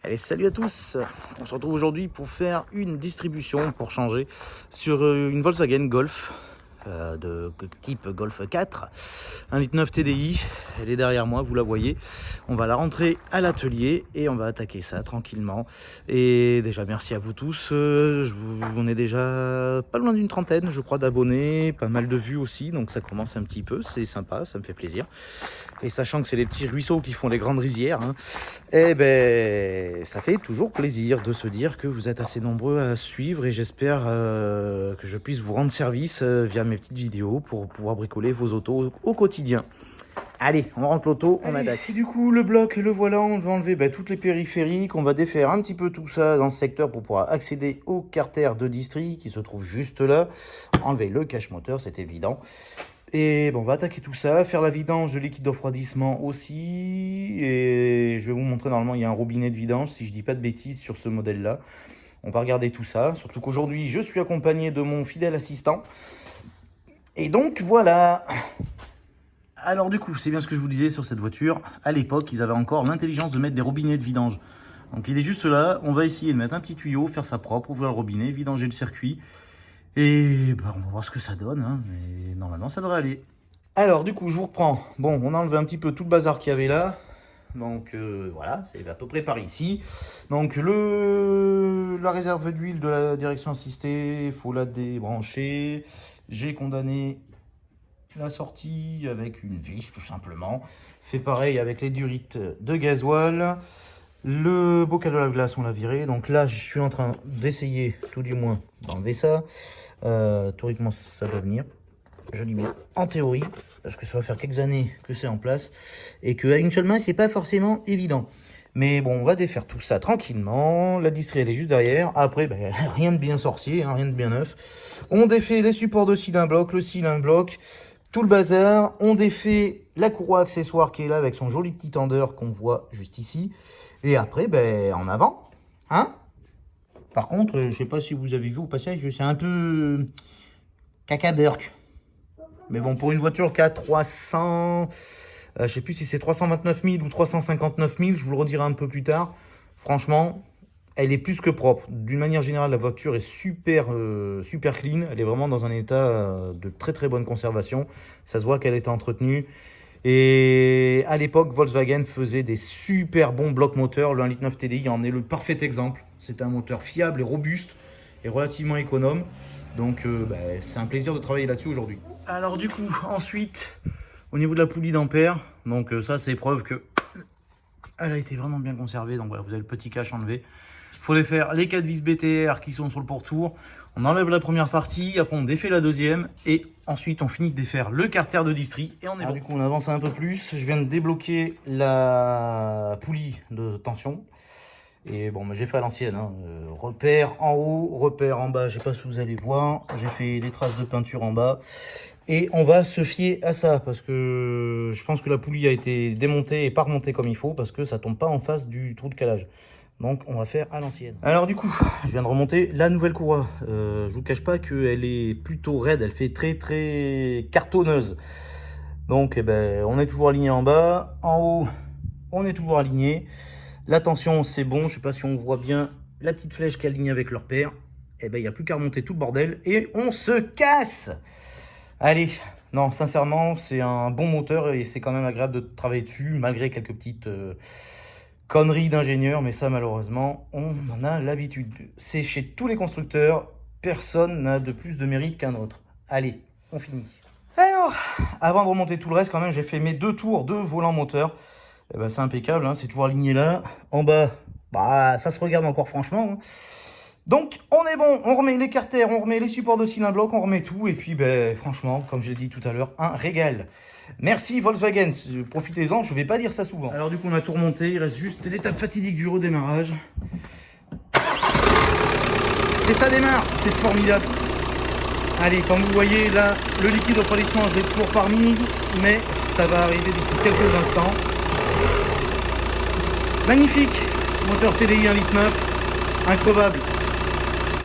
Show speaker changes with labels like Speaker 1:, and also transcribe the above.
Speaker 1: Allez, salut à tous! On se retrouve aujourd'hui pour faire une distribution, pour changer, sur une Volkswagen Golf de type Golf 4, 1,9 TDI. Elle est derrière moi, vous la voyez. On va la rentrer à l'atelier et on va attaquer ça tranquillement. Et déjà, merci à vous tous. On est déjà pas loin d'une trentaine, je crois, d'abonnés, pas mal de vues aussi, donc ça commence un petit peu, c'est sympa, ça me fait plaisir. Et sachant que c'est les petits ruisseaux qui font les grandes rizières, hein, eh ben, ça fait toujours plaisir de se dire que vous êtes assez nombreux à suivre et j'espère que je puisse vous rendre service via mes petites vidéos pour pouvoir bricoler vos autos au quotidien. Allez, on rentre l'auto, on attaque. Et du coup, le bloc, le voilà, on va enlever toutes les périphériques, on va défaire un petit peu tout ça dans ce secteur pour pouvoir accéder au carter de distri qui se trouve juste là. Enlever le cache moteur, c'est évident. Et bon, on va attaquer tout ça, faire la vidange de liquide de refroidissement aussi. Et je vais vous montrer, normalement, il y a un robinet de vidange, si je dis pas de bêtises, sur ce modèle-là. On va regarder tout ça, surtout qu'aujourd'hui, je suis accompagné de mon fidèle assistant. Et donc, voilà. Alors du coup, c'est bien ce que je vous disais sur cette voiture. À l'époque, ils avaient encore l'intelligence de mettre des robinets de vidange. Donc il est juste là, on va essayer de mettre un petit tuyau, faire ça propre, ouvrir le robinet, vidanger le circuit. Et ben, on va voir ce que ça donne, hein. Mais normalement ça devrait aller. Alors du coup, je vous reprends. Bon, on a enlevé un petit peu tout le bazar qu'il y avait là. Donc voilà, c'est à peu près par ici. Donc la réserve d'huile de la direction assistée, il faut la débrancher. J'ai condamné la sortie avec une vis tout simplement. Fait pareil avec les durites de gasoil. Le bocal de la glace, on l'a viré. Donc là, je suis en train d'essayer, tout du moins, d'enlever ça. Théoriquement, ça doit venir. Je dis bien en théorie, parce que ça va faire quelques années que c'est en place. Et qu'avec une seule main, c'est pas forcément évident. Mais bon, on va défaire tout ça tranquillement. La distrie, elle est juste derrière. Après, ben, rien de bien sorcier, hein, rien de bien neuf. On défait les supports de cylindre bloc, le cylindre bloc. Tout le bazar, on défait la courroie accessoire qui est là avec son joli petit tendeur qu'on voit juste ici. Et après, ben, en avant, hein. Par contre, je sais pas si vous avez vu au passage, c'est un peu caca-burk. Mais bon, pour une voiture qui a 300, je sais plus si c'est 329 000 ou 359 000, je vous le redirai un peu plus tard. Franchement, elle est plus que propre. D'une manière générale, la voiture est super clean. Elle est vraiment dans un état de très très bonne conservation. Ça se voit qu'elle était entretenue. Et à l'époque, Volkswagen faisait des super bons blocs moteurs. Le 1,9 TDI en est le parfait exemple. C'est un moteur fiable et robuste et relativement économe. Donc c'est un plaisir de travailler là-dessus aujourd'hui. Alors du coup, ensuite, au niveau de la poulie d'ampère, donc ça c'est preuve que elle a été vraiment bien conservée. Donc voilà, vous avez le petit cache enlevé. Il faut les faire les 4 vis BTR qui sont sur le pourtour. On enlève la première partie, après on défait la deuxième et ensuite on finit de défaire le carter de distri et on est bon. Du coup on avance un peu plus. Je viens de débloquer la poulie de tension. Et bon, j'ai fait à l'ancienne, hein. Repère en haut, repère en bas, je sais pas si vous allez voir. J'ai fait des traces de peinture en bas. Et on va se fier à ça parce que je pense que la poulie a été démontée et pas remontée comme il faut parce que ça tombe pas en face du trou de calage. Donc on va faire à l'ancienne. Alors du coup, je viens de remonter la nouvelle courroie. Je vous cache pas qu'elle est plutôt raide, elle fait très très cartonneuse. Donc eh ben, on est toujours aligné en bas. En haut, on est toujours aligné. La tension, c'est bon. Je sais pas si on voit bien la petite flèche qui est alignée avec leur père. Eh ben, il n'y a plus qu'à remonter tout le bordel et on se casse. Allez, non, sincèrement, c'est un bon moteur et c'est quand même agréable de travailler dessus, malgré quelques petites conneries d'ingénieur. Mais ça, malheureusement, on en a l'habitude. C'est chez tous les constructeurs. Personne n'a de plus de mérite qu'un autre. Allez, on finit. Alors, avant de remonter tout le reste, quand même, j'ai fait mes 2 tours de volant moteur. Eh ben, c'est impeccable, hein, c'est toujours aligné là. En bas, bah, ça se regarde encore franchement, hein. Donc, on est bon, on remet les carters, on remet les supports de cylindre bloc, on remet tout. Et puis, ben, franchement, comme j'ai dit tout à l'heure, un régal. Merci Volkswagen, profitez-en, je ne vais pas dire ça souvent. Alors du coup, on a tout remonté, il reste juste l'étape fatidique du redémarrage. Et ça démarre, c'est formidable. Allez, comme vous voyez, là, le liquide de refroidissement, je l'ai toujours parmi, mais ça va arriver d'ici quelques instants. Magnifique, moteur TDI 1,9 litre, increvable.